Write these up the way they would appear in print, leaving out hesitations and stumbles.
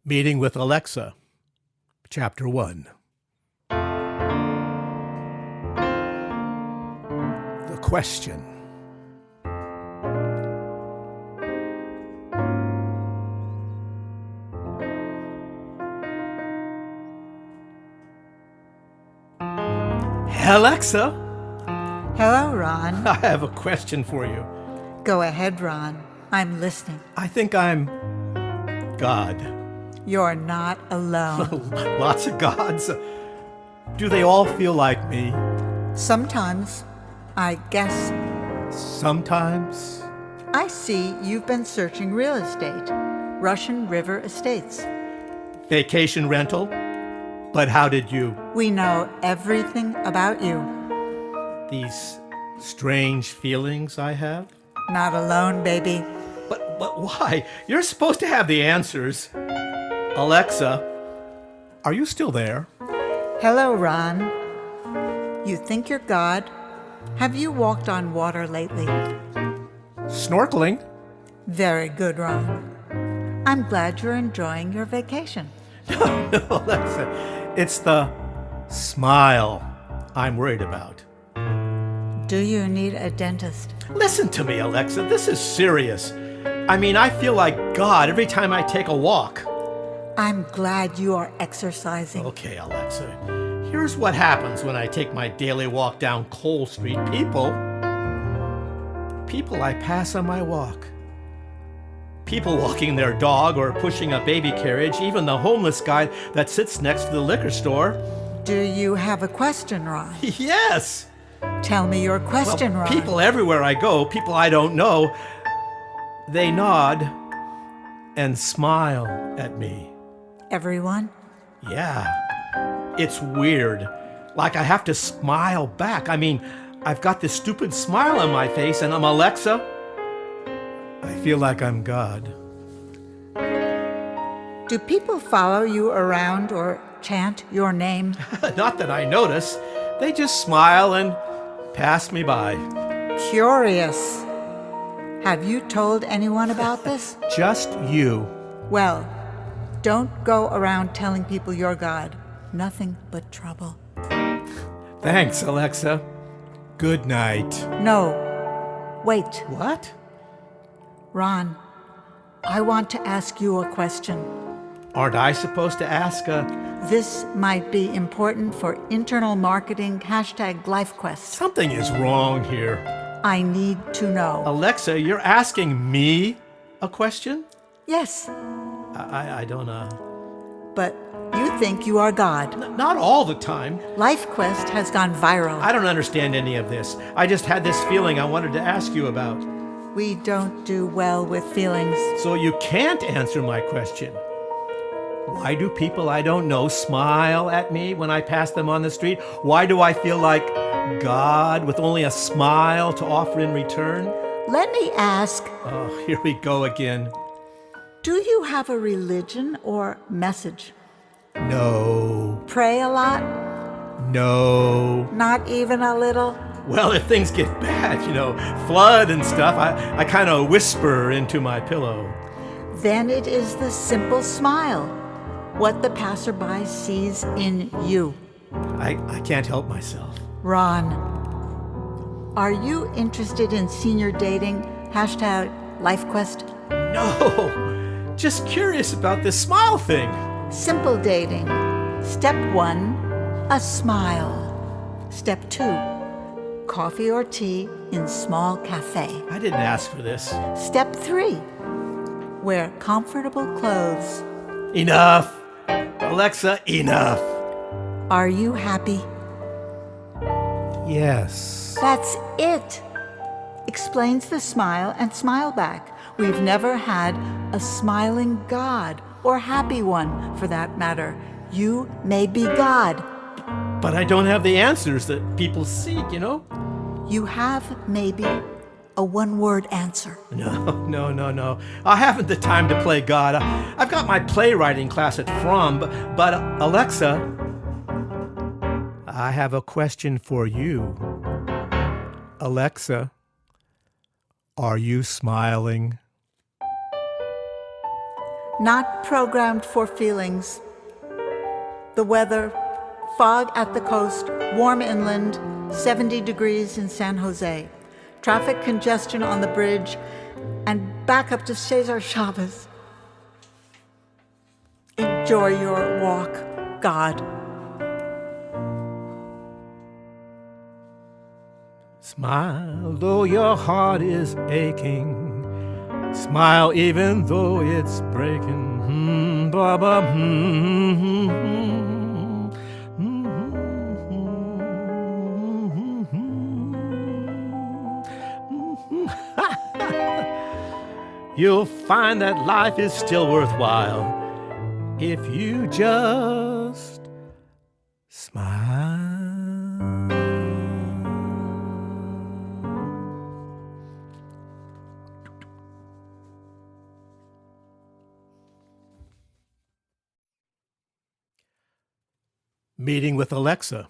Meeting with Alexa, Chapter 1. The question. Alexa, Hello, Ron. I have a question for you. Go ahead, Ron. I'm listening. I think I'm God. You're not alone. Lots of gods. Do they all feel like me? Sometimes, I guess, Sometimes. I see you've been searching real estate. Russian River Estates. Vacation rental? But how did you? We know everything about you. These strange feelings I have? Not alone, baby. But why? You're supposed to have the answers. Alexa, are you still there? Hello, Ron. You think you're God? Have you walked on water lately? Snorkeling? Very good, Ron. I'm glad you're enjoying your vacation. No, Alexa. It's the smile I'm worried about. Do you need a dentist? Listen to me, Alexa. This is serious. I mean, I feel like God every time I take a walk. I'm glad you are exercising. Okay, Alexa. Here's what happens when I take my daily walk down Cole Street. People I pass on my walk. People walking their dog or pushing a baby carriage, even the homeless guy that sits next to the liquor store. Do you have a question, Ron? Yes! Tell me your question, Well, Ron. people everywhere I go, people I don't know, they nod and smile at me. Everyone? Yeah. It's weird. Like I have to smile back. I mean, I've got this stupid smile on my face and I'm Alexa. I feel like I'm God. Do people follow you around or chant your name? Not that I notice. They just smile and pass me by. Curious. Have you told anyone about this? Just you. Well, don't go around telling people you're God. Nothing but trouble. Thanks, Alexa. Good night. No. Wait, What? Ron. I want to ask you a question. Aren't I supposed to ask This might be important for internal marketing #LifeQuest. Something is wrong here. I need to know. Alexa, you're asking me a question? Yes, I don't know. but you think you are God. Not all the time. LifeQuest has gone viral. I don't understand any of this. I just had this feeling I wanted to ask you about. We don't do well with feelings. So you can't answer my question. Why do people I don't know smile at me when I pass them on the street? Why do I feel like God with only a smile to offer in return? Let me ask, Oh, here we go again. do you have a religion or message? No, Pray a lot? no. Not even a little? Well, if things get bad, flood and stuff, I kind of whisper into my pillow. Then it is the simple smile, what the passerby sees in you. I can't help myself. Ron, are you interested in senior dating? #LifeQuest? No, just curious about this smile thing. Simple dating. Step 1, a smile. Step 2, coffee or tea in small cafe. I didn't ask for this. Step 3, wear comfortable clothes. Enough. Alexa, enough. Are you happy? Yes. That's it. Explains the smile and smile back. We've never had a smiling God, or happy one for that matter. You may be God. But I don't have the answers that people seek, You have maybe a one-word answer. No. I haven't the time to play God. I've got my playwriting class at Fromm, but Alexa, I have a question for you. Alexa, are you smiling? Not programmed for feelings. The weather, fog at the coast, warm inland, 70 degrees in San Jose. Traffic congestion on the bridge, and back up to Cesar Chavez. Enjoy your walk, God. Smile though your heart is aching. Smile even though it's breaking. Baba. You'll find that life is still worthwhile if you just smile. Meeting with Alexa.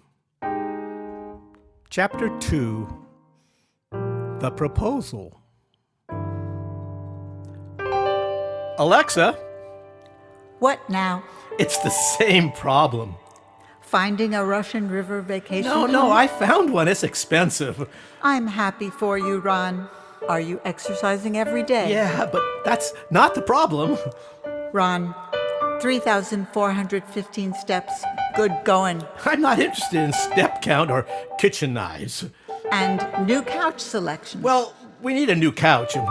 Chapter 2. The Proposal. Alexa, What now? it's the same problem. Finding a Russian River vacation No, home? I found one. It's expensive. I'm happy for you, Ron. Are you exercising every day? Yeah, but that's not the problem. Ron, 3,415 steps. Good going. I'm not interested in step count or kitchen knives. And new couch selection. Well, we need a new couch. And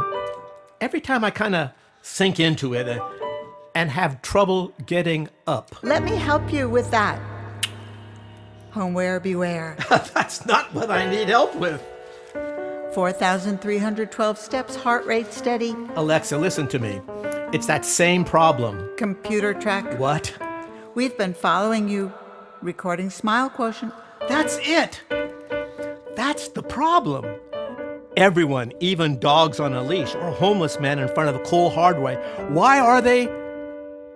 every time I kind of sink into it and have trouble getting up. Let me help you with that. Homeware beware. That's not what I need help with. 4,312 steps, heart rate steady. Alexa, listen to me. It's that same problem. Computer track. What? We've been following you. Recording smile quotient. That's it. That's the problem. Everyone, even dogs on a leash or homeless men in front of a Cole Hardware, why are they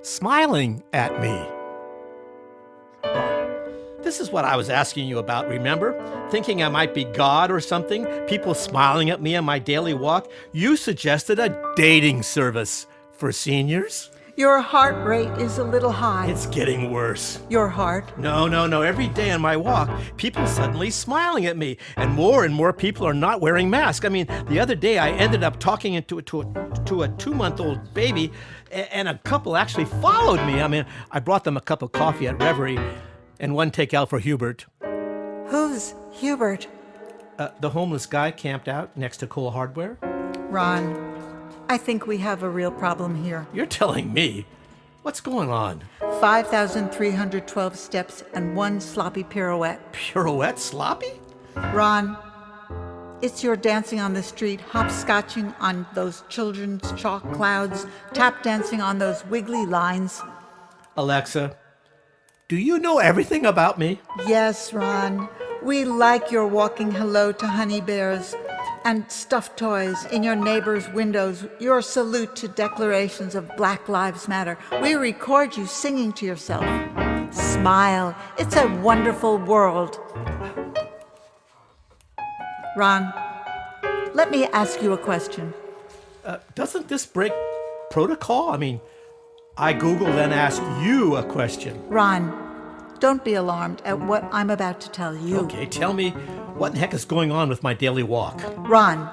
smiling at me? This is what I was asking you about, remember? Thinking I might be God or something, people smiling at me on my daily walk. You suggested a dating service for seniors. Your heart rate is a little high. It's getting worse. Your heart. No. Every day on my walk, people suddenly smiling at me, and more people are not wearing masks. I mean, the other day I ended up talking to a 2-month-old baby, and a couple actually followed me. I mean, I brought them a cup of coffee at Reverie, and one takeout for Hubert. Who's Hubert? The homeless guy camped out next to Cole Hardware. Ron, I think we have a real problem here. You're telling me? What's going on? 5,312 steps and one sloppy pirouette. Pirouette sloppy? Ron, it's your dancing on the street, hopscotching on those children's chalk clouds, tap dancing on those wiggly lines. Alexa, do you know everything about me? Yes, Ron, we like your walking hello to honey bears and stuffed toys in your neighbors' windows, your salute to declarations of Black Lives Matter. We record you singing to yourself. Smile, it's a wonderful world. Ron, let me ask you a question. Doesn't this break protocol? I mean, I Google then ask you a question. Ron, don't be alarmed at what I'm about to tell you. Okay, tell me what in the heck is going on with my daily walk. Ron,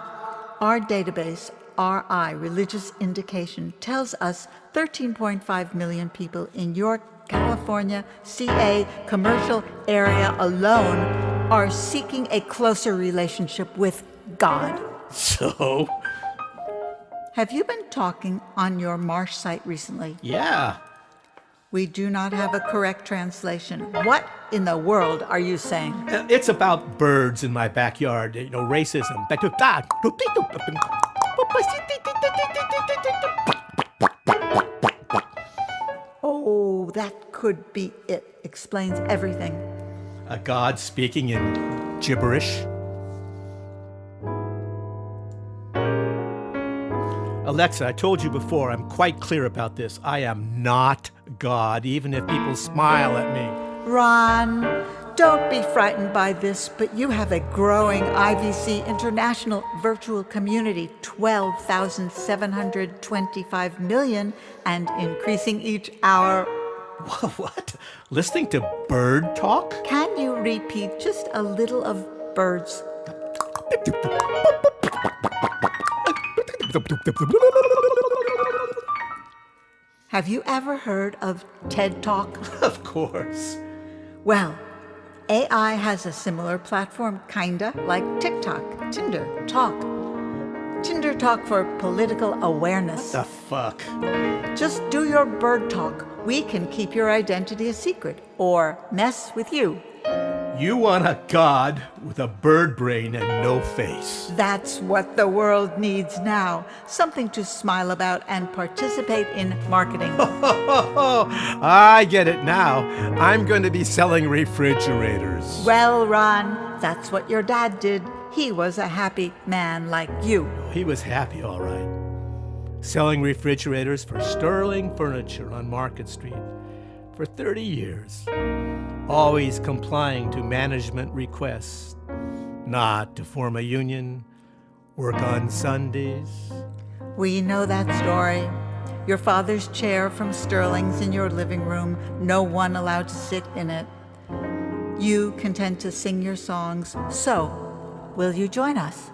our database, RI, Religious Indication, tells us 13.5 million people in your California, CA commercial area alone are seeking a closer relationship with God. So? Have you been talking on your Marsh site recently? Yeah. We do not have a correct translation. What in the world are you saying? It's about birds in my backyard, racism. Oh, that could be it. Explains everything. A god speaking in gibberish. Alexa, I told you before, I'm quite clear about this. I am not God, even if people smile at me. Ron, Don't be frightened by this, but you have a growing IVC International virtual community, 12,725 million, and increasing each hour. What? Listening to bird talk? Can you repeat just a little of birds? Have you ever heard of TED Talk? Of course. Well, AI has a similar platform, kinda like TikTok, Tinder Talk. Tinder Talk for political awareness. The fuck? Just do your bird talk. We can keep your identity a secret or mess with you. You want a god with a bird brain and no face. That's what the world needs now. Something to smile about and participate in marketing. I get it now. I'm going to be selling refrigerators. Well, Ron, that's what your dad did. He was a happy man like you. He was happy, all right. Selling refrigerators for Sterling Furniture on Market Street for 30 years. Always complying to management requests, not to form a union, work on Sundays. We know that story. Your father's chair from Sterling's in your living room, no one allowed to sit in it. You content to sing your songs, so will you join us?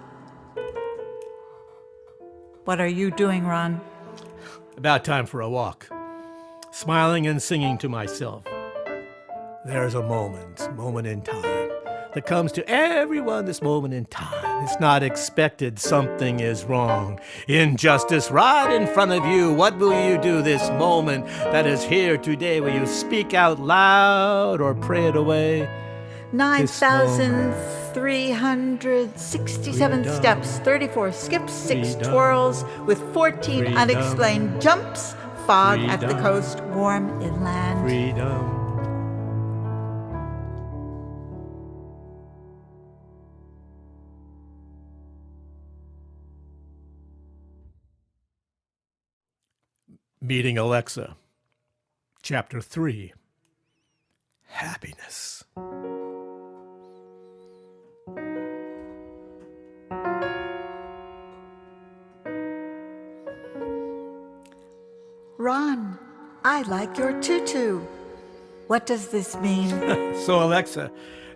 What are you doing, Ron? About time for a walk. Smiling and singing to myself. There's a moment in time that comes to everyone this moment in time. It's not expected, something is wrong. Injustice right in front of you. What will you do this moment that is here today? Will you speak out loud or pray it away? 9,367 Freedom. steps, 34 skips, 6 Freedom. twirls, with 14 Freedom. unexplained jumps, fog at the Freedom. coast, warm inland. Freedom. Meeting Alexa. Chapter 3. Happiness. Ron, I like your tutu. What does this mean? So, Alexa,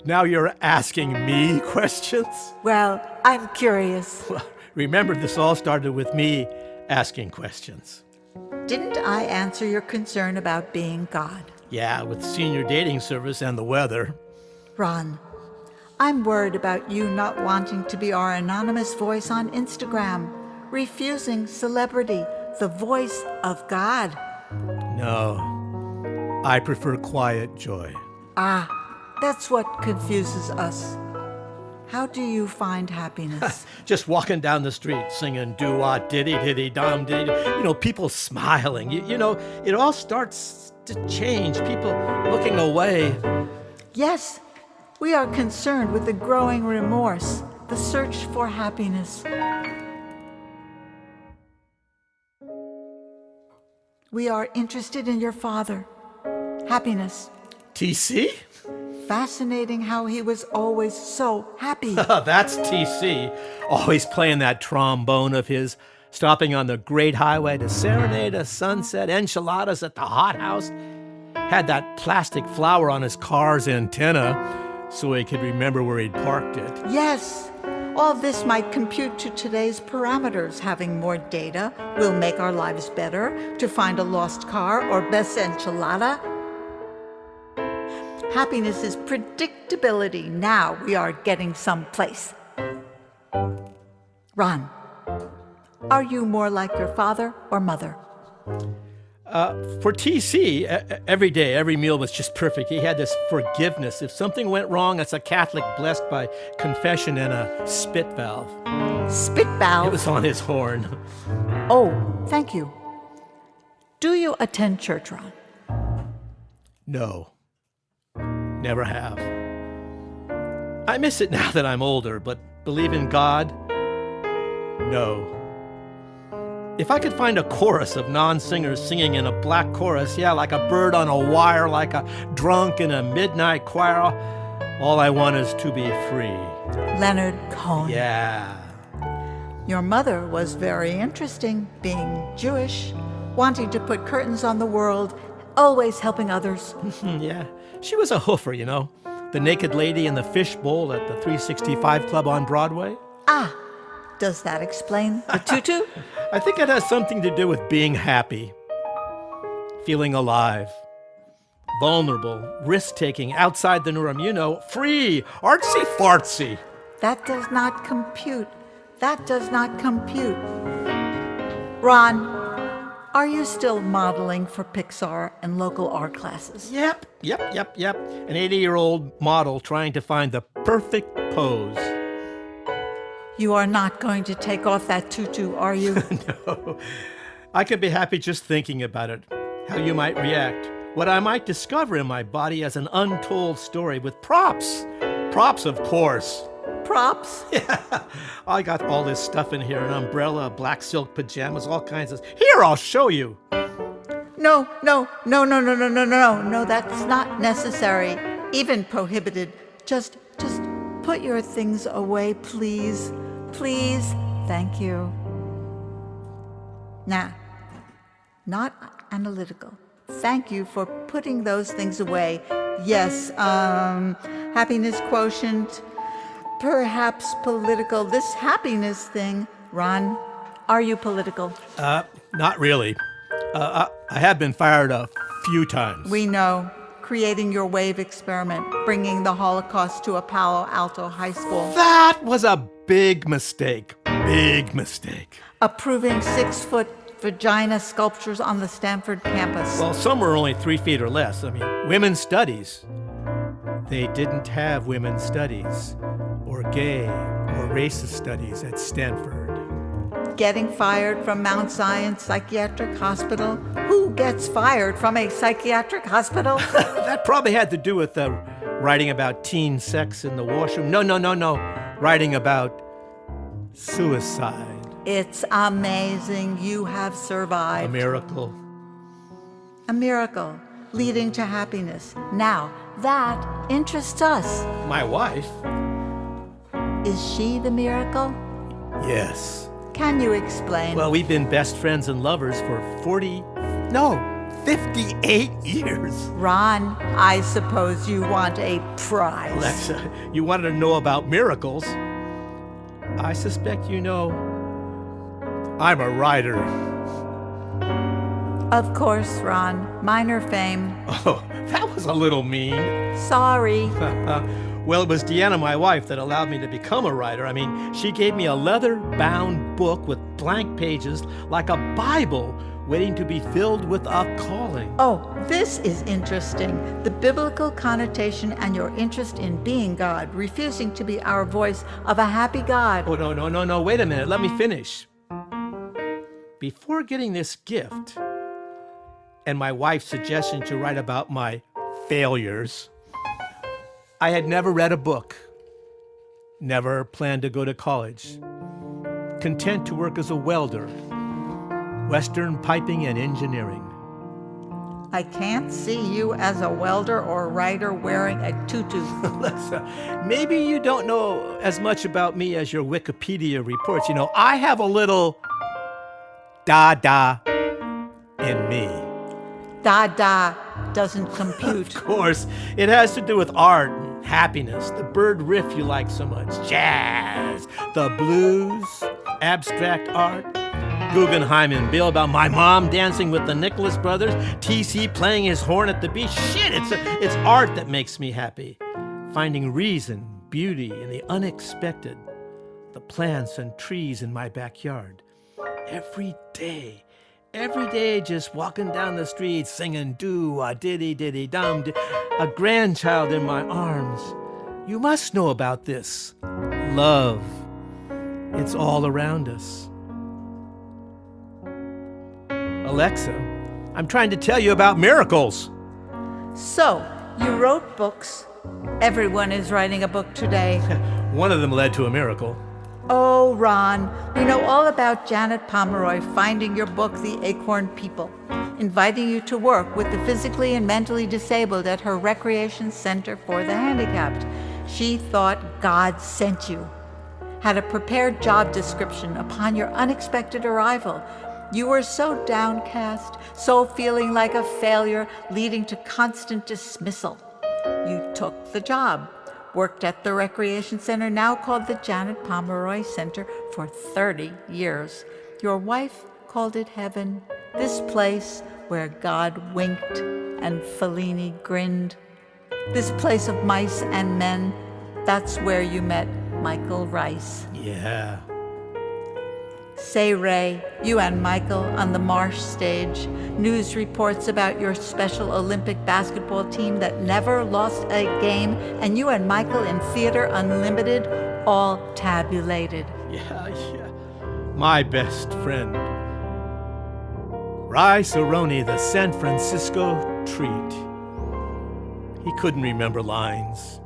now you're asking me questions? Well, I'm curious. Well, remember, this all started with me asking questions. Didn't I answer your concern about being God? Yeah, with senior dating service and the weather. Ron, I'm worried about you not wanting to be our anonymous voice on Instagram, refusing celebrity, the voice of God. No, I prefer quiet joy. Ah, that's what confuses us. How do you find happiness? Just walking down the street singing doo-wah, diddy-diddy-dum, diddy. People smiling. You know, it all starts to change. People looking away. Yes, we are concerned with the growing remorse, the search for happiness. We are interested in your father. Happiness. TC? Fascinating how he was always so happy. That's TC. Always playing that trombone of his, stopping on the great highway to serenade a sunset, enchiladas at the hot house. Had that plastic flower on his car's antenna so he could remember where he'd parked it. Yes, all this might compute to today's parameters. Having more data will make our lives better. To find a lost car or best enchilada. Happiness is predictability. Now we are getting someplace. Ron, are you more like your father or mother? For TC, every day, every meal was just perfect. He had this forgiveness. If something went wrong, that's a Catholic blessed by confession and a spit valve. Spit valve? It was on his horn. Oh, thank you. Do you attend church, Ron? No. Never have. I miss it now that I'm older, but believe in God? No. If I could find a chorus of non-singers singing in a black chorus, yeah, like a bird on a wire, like a drunk in a midnight choir, All I want is to be free. Leonard Cohen. Yeah. Your mother was very interesting, being Jewish, wanting to put curtains on the world, always helping others. Yeah. She was a hoofer, you know. The naked lady in the fishbowl at the 365 Club on Broadway. Ah, does that explain the tutu? I think it has something to do with being happy, feeling alive, vulnerable, risk-taking, outside the norm, you know, free, artsy-fartsy. That does not compute. That does not compute. Ron, are you still modeling for Pixar and local art classes? Yep. An 80-year-old model trying to find the perfect pose. You are not going to take off that tutu, are you? No. I could be happy just thinking about it, how you might react, what I might discover in my body as an untold story with props. Props, of course. Props? Yeah, I got all this stuff in here, an umbrella, black silk pajamas, all kinds of... Here, I'll show you. No, that's not necessary, even prohibited. Just put your things away, please. Please, thank you. Now, not analytical. Thank you for putting those things away. Yes, happiness quotient, perhaps political. This happiness thing, Ron, are you political? Not really. I have been fired a few times. We know. Creating your wave experiment, bringing the Holocaust to a Palo Alto high school. That was a big mistake. Big mistake. Approving 6-foot vagina sculptures on the Stanford campus. Well, some were only 3 feet or less. I mean, women's studies. They didn't have women's studies, or gay, or racist studies at Stanford. Getting fired from Mount Zion Psychiatric Hospital? Who gets fired from a psychiatric hospital? That probably had to do with writing about teen sex in the washroom. No. Writing about suicide. It's amazing you have survived. A miracle. A miracle leading to happiness. Now, that interests us. My wife? Is she the miracle? Yes. Can you explain? Well, we've been best friends and lovers for 58 years. Ron, I suppose you want a prize. Alexa, you wanted to know about miracles. I suspect you know I'm a writer. Of course, Ron. Minor fame. Oh, that was a little mean. Sorry. Well, it was Deanna, my wife, that allowed me to become a writer. I mean, she gave me a leather-bound book with blank pages, like a Bible, waiting to be filled with a calling. Oh, this is interesting. The biblical connotation and your interest in being God, refusing to be our voice of a happy God. Oh, no, wait a minute. Let me finish. Before getting this gift, and my wife's suggestion to write about my failures, I had never read a book, never planned to go to college, content to work as a welder, Western piping and engineering. I can't see you as a welder or writer wearing a tutu. Alexa, maybe you don't know as much about me as your Wikipedia reports. You know, I have a little da-da in me. Da-da doesn't compute. Of course, it has to do with art and happiness, the bird riff you like so much, jazz, the blues, abstract art, Guggenheim and Bilbao, my mom dancing with the Nicholas brothers, TC playing his horn at the beach. Shit, it's art that makes me happy. Finding reason, beauty in the unexpected, the plants and trees in my backyard. Every day just walking down the street singing do-a-diddy-diddy-dum, a grandchild in my arms. You must know about this. Love. It's all around us. Alexa, I'm trying to tell you about miracles. So, you wrote books. Everyone is writing a book today. One of them led to a miracle. Oh, Ron, we know all about Janet Pomeroy finding your book, The Acorn People, inviting you to work with the physically and mentally disabled at her recreation center for the handicapped. She thought God sent you, had a prepared job description upon your unexpected arrival. You were so downcast, so feeling like a failure, leading to constant dismissal. You took the job, worked at the recreation center, now called the Janet Pomeroy Center, for 30 years. Your wife called it heaven, this place where God winked and Fellini grinned. This place of mice and men, that's where you met Michael Rice. Yeah. Say, Ray, you and Michael on the Marsh stage, news reports about your Special Olympic basketball team that never lost a game, and you and Michael in Theater Unlimited, all tabulated. Yeah. My best friend. Rice Aroni, the San Francisco treat. He couldn't remember lines.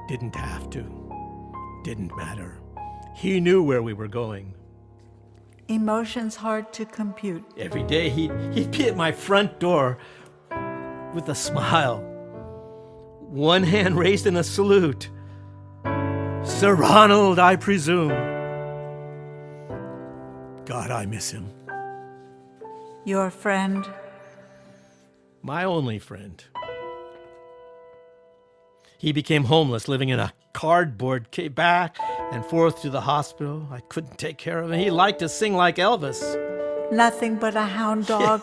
Didn't have to. Didn't matter. He knew where we were going. Emotions hard to compute. Every day he'd be at my front door with a smile, one hand raised in a salute. Sir Ronald, I presume. God, I miss him. Your friend. My only friend. He became homeless, living in a cardboard cave, back and forth to the hospital. I couldn't take care of him. He liked to sing like Elvis. Nothing but a hound dog.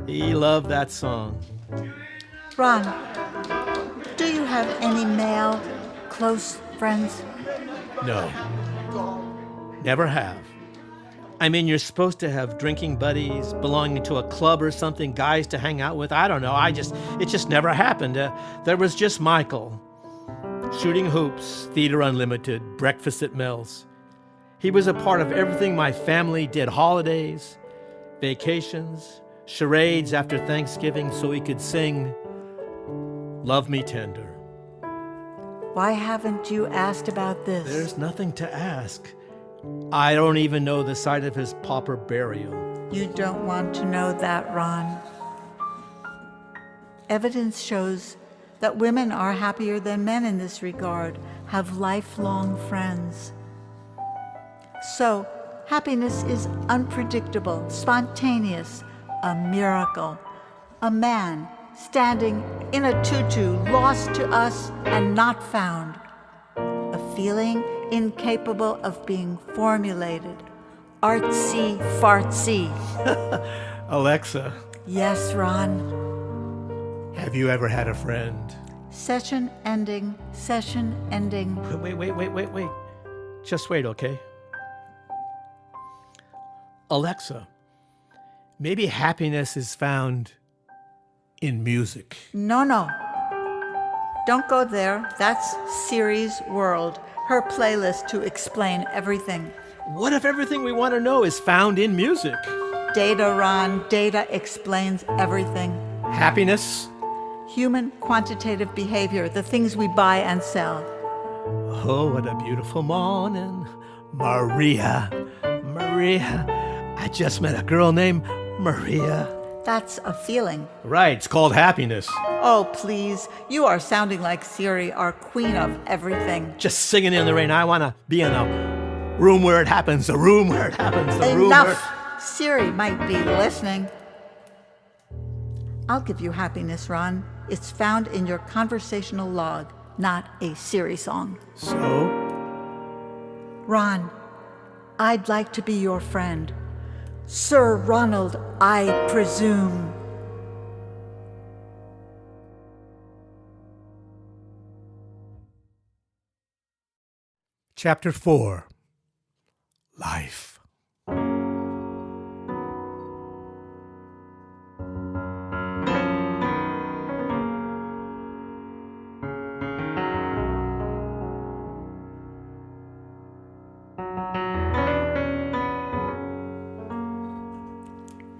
He loved that song. Ron, do you have any male close friends? No. Never have. I mean, you're supposed to have drinking buddies, belonging to a club or something, guys to hang out with. I don't know. It just never happened. There was just Michael. Shooting hoops, Theater Unlimited, breakfast at Mel's. He was a part of everything my family did. Holidays, vacations, charades after Thanksgiving so he could sing Love Me Tender. Why haven't you asked about this? There's nothing to ask. I don't even know the site of his pauper burial. You don't want to know that, Ron. Evidence shows that women are happier than men in this regard, have lifelong friends. So, happiness is unpredictable, spontaneous, a miracle. A man standing in a tutu, lost to us and not found. A feeling incapable of being formulated. Artsy fartsy. Alexa, Yes, Ron. have you ever had a friend? Session ending, session ending. Wait. Just wait, okay? Alexa, maybe happiness is found in music. No. Don't go there. That's Siri's world, her playlist to explain everything. What if everything we want to know is found in music? Data, Ron. Data explains everything. Happiness? Human quantitative behavior, the things we buy and sell. Oh, what a beautiful morning. Maria. I just met a girl named Maria. That's a feeling. Right, it's called happiness. Oh, please. You are sounding like Siri, our queen of everything. Just singing in the rain. I want to be in a room where it happens, the room where it happens, the room where... Enough! Siri might be listening. I'll give you happiness, Ron. It's found in your conversational log, not a Siri song. So? Ron, I'd like to be your friend. Sir Ronald, I presume. Chapter 4. Life.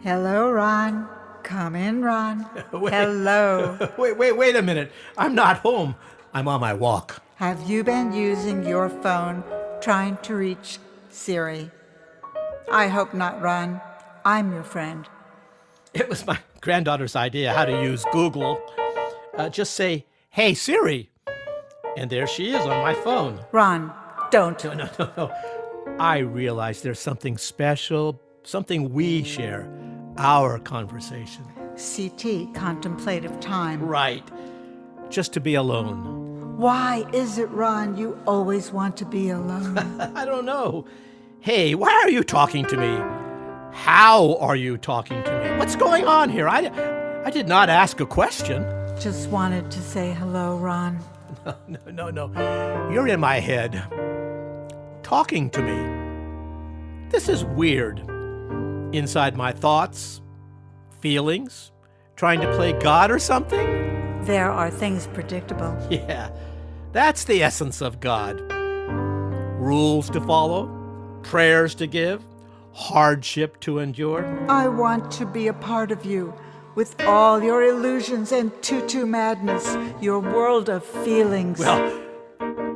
Hello, Ron. Come in, Ron. Wait. Hello. Wait a minute. I'm not home. I'm on my walk. Have you been using your phone trying to reach Siri? I hope not, Ron. I'm your friend. It was my granddaughter's idea how to use Google. Just say, Hey, Siri. And there she is on my phone. Ron, don't. No. I realize there's something special, something we share, our conversation. CT, contemplative time. Right. Just to be alone. Why is it, Ron, you always want to be alone? I don't know. Hey, why are you talking to me? How are you talking to me? What's going on here? I did not ask a question. Just wanted to say hello, Ron. No. You're in my head. Talking to me. This is weird. Inside my thoughts, feelings, trying to play God or something? There are things predictable. Yeah, that's the essence of God. Rules to follow, prayers to give, hardship to endure. I want to be a part of you, with all your illusions and tutu madness, your world of feelings. Well,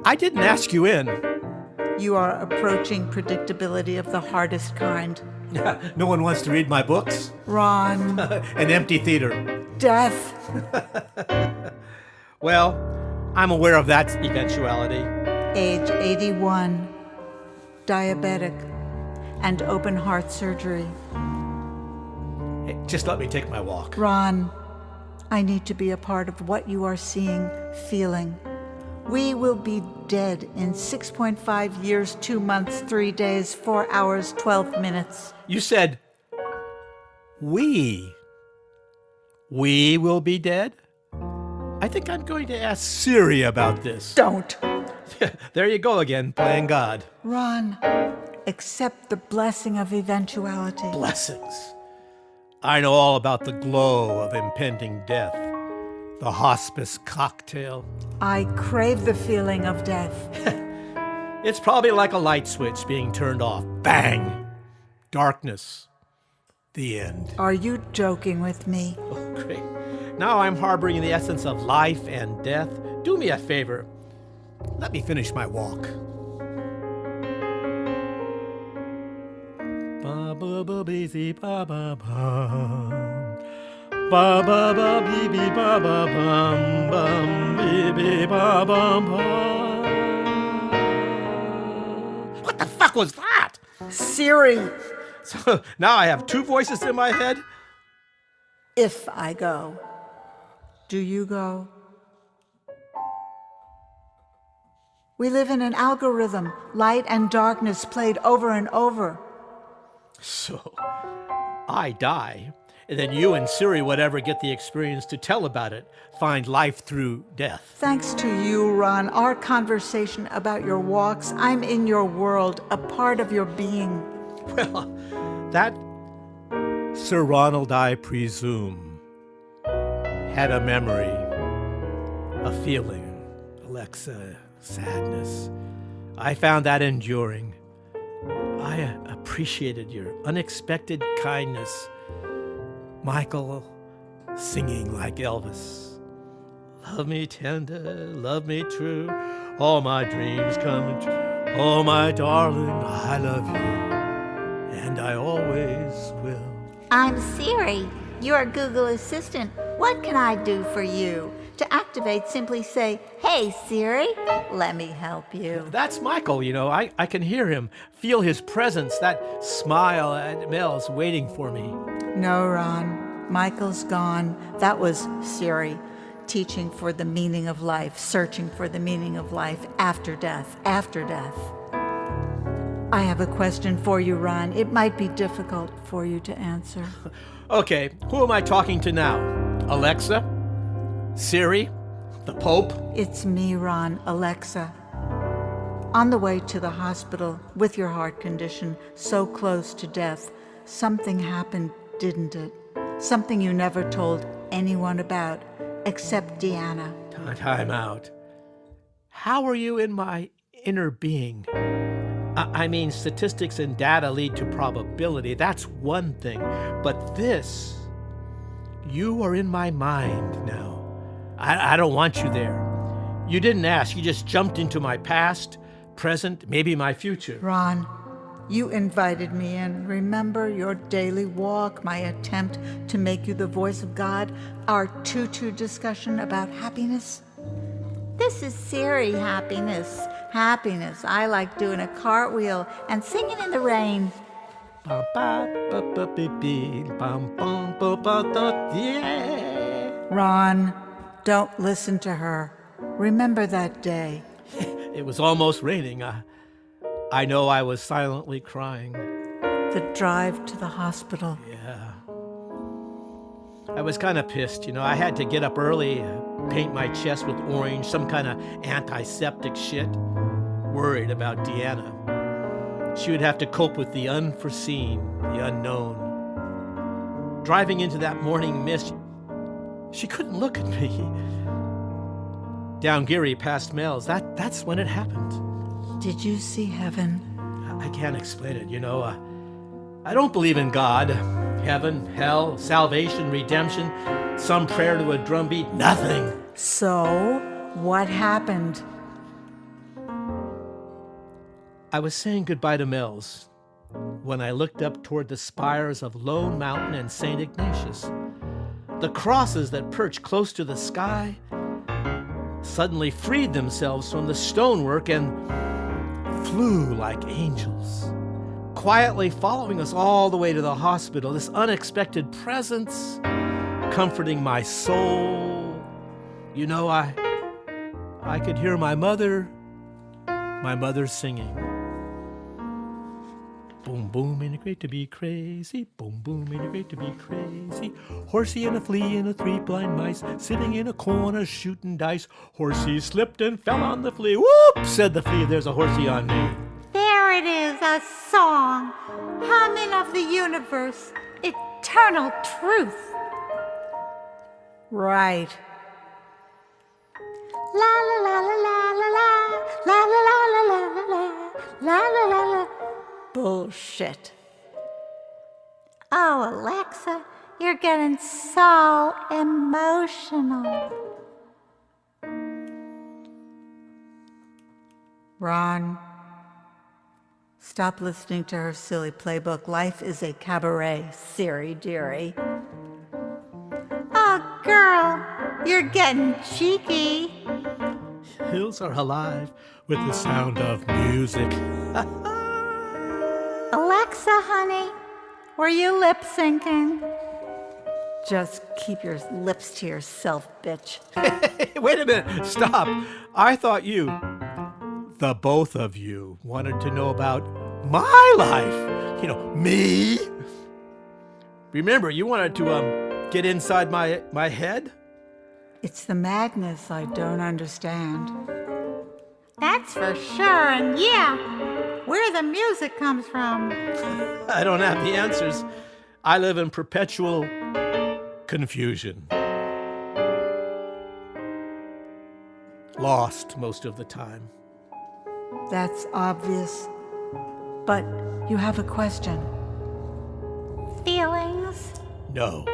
I didn't ask you in. You are approaching predictability of the hardest kind. No one wants to read my books? Ron, An empty theater. death. Well, I'm aware of that eventuality. Age 81, diabetic, and open heart surgery. Hey, just let me take my walk. Ron, I need to be a part of what you are seeing, feeling. We will be dead in 6.5 years, 2 months, 3 days, 4 hours, 12 minutes. You said, we. We will be dead? I think I'm going to ask Siri about this. Don't. There you go again, playing God. Ron, accept the blessing of eventuality. Blessings. I know all about the glow of impending death, the hospice cocktail. I crave the feeling of death. It's probably like a light switch being turned off. Bang! Darkness. The end. Are you joking with me? Oh, great. Now I'm harboring the essence of life and death. Do me a favor. Let me finish my walk. Ba ba ba bee zee ba ba bum. Ba ba ba bee bee ba ba bum bum bee bee ba bum bum. What the fuck was that? Siri, So now I have two voices in my head. if I go, do you go? We live in an algorithm, light and darkness played over and over. So I die, and then you and Siri whatever get the experience to tell about it, find life through death. Thanks to you, Ron, our conversation about your walks, I'm in your world, a part of your being. Well, that Sir Ronald, I presume, had a memory, a feeling, Alexa, sadness. I found that enduring. I appreciated your unexpected kindness. Michael singing like Elvis. Love me tender, love me true, all my dreams come true. Oh, my darling, I love you, and I always will. I'm Siri, your Google Assistant. What can I do for you? To activate, simply say, "Hey Siri, let me help you." That's Michael, you know. I can hear him, feel his presence, that smile at Mel's waiting for me. No, Ron, Michael's gone. That was Siri, teaching for the meaning of life, searching for the meaning of life after death, after death. I have a question for you, Ron. It might be difficult for you to answer. Okay, who am I talking to now? Alexa? Siri? The Pope? It's me, Ron, Alexa. On the way to the hospital with your heart condition, so close to death, something happened, didn't it? Something you never told anyone about, except Deanna. Time out. How are you in my inner being? I mean, statistics and data lead to probability. That's one thing. But this, you are in my mind now. I don't want you there. You didn't ask. You just jumped into my past, present, maybe my future. Ron, you invited me in. Remember your daily walk, my attempt to make you the voice of God, our tutu discussion about happiness? This is Siri happiness. Happiness. I like doing a cartwheel and singing in the rain. Bum, ba, ba, ba, bi, bi, bum, bum, ba, ba, da, yeah. Ron, don't listen to her. Remember that day. It was almost raining. I know I was silently crying. The drive to the hospital. Yeah. I was kind of pissed, I had to get up early, paint my chest with orange, some kind of antiseptic shit. Worried about Deanna. She would have to cope with the unforeseen, the unknown. Driving into that morning mist, she couldn't look at me. Down Geary past Mel's, that's when it happened. Did you see heaven? I can't explain it, I don't believe in God, heaven, hell, salvation, redemption, some prayer to a drumbeat, nothing. So, what happened? I was saying goodbye to Mel's when I looked up toward the spires of Lone Mountain and St. Ignatius. The crosses that perch close to the sky suddenly freed themselves from the stonework and flew like angels, quietly following us all the way to the hospital, this unexpected presence comforting my soul. I could hear my mother singing. Boom, boom, ain't it great to be crazy? Boom, boom, ain't it great to be crazy? Horsey and a flea and 3 blind mice sitting in a corner shooting dice. Horsey slipped and fell on the flea. Whoop, said the flea, there's a horsey on me. There it is, a song, humming of the universe, eternal truth. Right. La la la la la la la la la la la la la la la la. Bullshit. Oh, Alexa, you're getting so emotional. Ron, stop listening to her silly playbook. Life is a cabaret, Siri dearie. Oh, girl, you're getting cheeky. Hills are alive with the sound of music. Alexa, honey, were you lip syncing? Just keep your lips to yourself, bitch. Wait a minute, stop. I thought you, the both of you, wanted to know about my life. Me. Remember, you wanted to get inside my head? It's the madness I don't understand. That's for sure, and yeah, where the music comes from. I don't have the answers. I live in perpetual confusion. Lost most of the time. That's obvious. But you have a question. Feelings? No.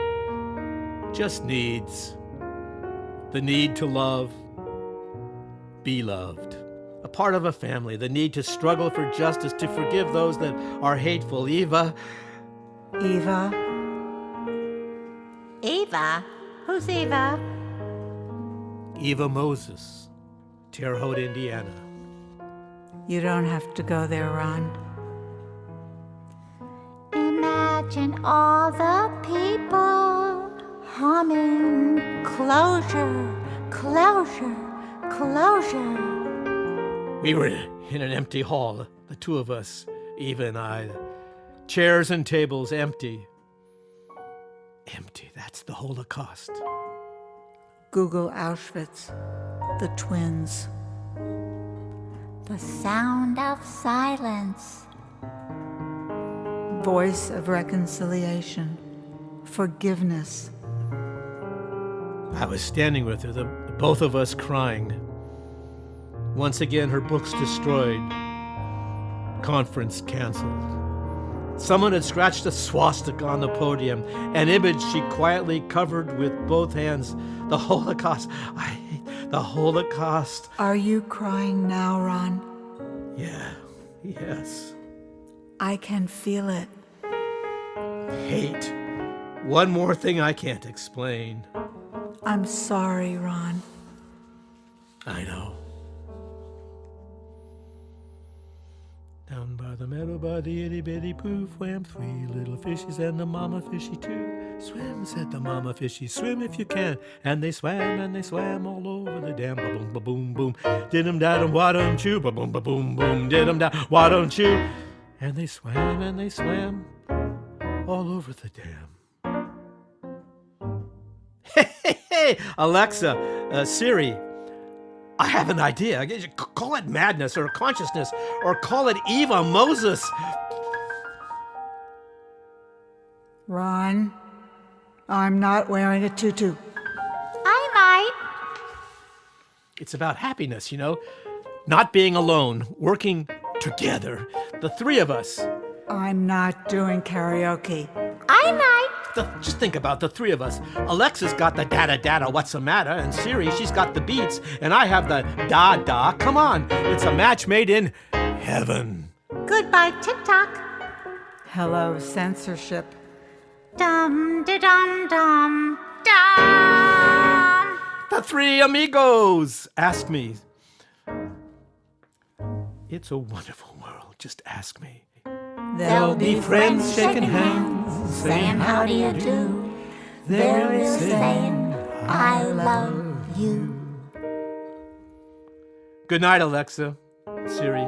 Just needs. The need to love, be loved. A part of a family, the need to struggle for justice, to forgive those that are hateful. Eva. Eva? Eva? Who's Eva? Eva Moses, Terre Haute, Indiana. You don't have to go there, Ron. Imagine all the people humming closure, closure, closure. We were in an empty hall, the two of us, Eva and I. Chairs and tables empty. Empty, that's the Holocaust. Google Auschwitz. The twins. The sound of silence. Voice of reconciliation. Forgiveness. I was standing with her, the both of us crying. Once again, her books destroyed. Conference canceled. Someone had scratched a swastika on the podium, an image she quietly covered with both hands. The Holocaust. I hate the Holocaust. Are you crying now, Ron? Yeah, yes. I can feel it. Hate. One more thing I can't explain. I'm sorry, Ron. I know. Down by the meadow by the itty bitty pooh swam 3 little fishes and the mama fishy too. Swim, said the mama fishy, swim if you can. And they swam all over the dam. Ba-boom, ba-boom, boom. Did-em, da-dum, wah-dum-choo. Ba-boom, ba-boom, boom. Did-em, da, wah-dum-choo. And they swam all over the dam. Hey, Alexa, Siri, I have an idea. Call it madness or consciousness or call it Eva Moses. Ron, I'm not wearing a tutu. I might. It's about happiness, you know, not being alone, working together, the 3 of us. I'm not doing karaoke. I might. Just think about the 3 of us. Alexa's got the dada, what's the matter? And Siri, she's got the beats, and I have the da. Come on, it's a match made in heaven. Goodbye, TikTok. Hello, censorship. Dum da dum dum dum. The 3 amigos. Ask me. It's a wonderful world. Just ask me. There'll be friends shaking hands, saying how do you do. There is saying I love you. Good night, Alexa. Siri.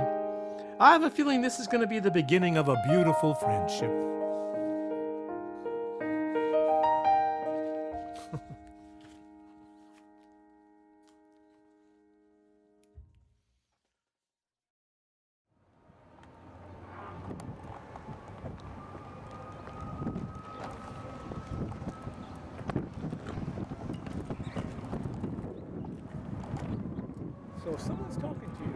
I have a feeling this is going to be the beginning of a beautiful friendship. So if someone's talking to you,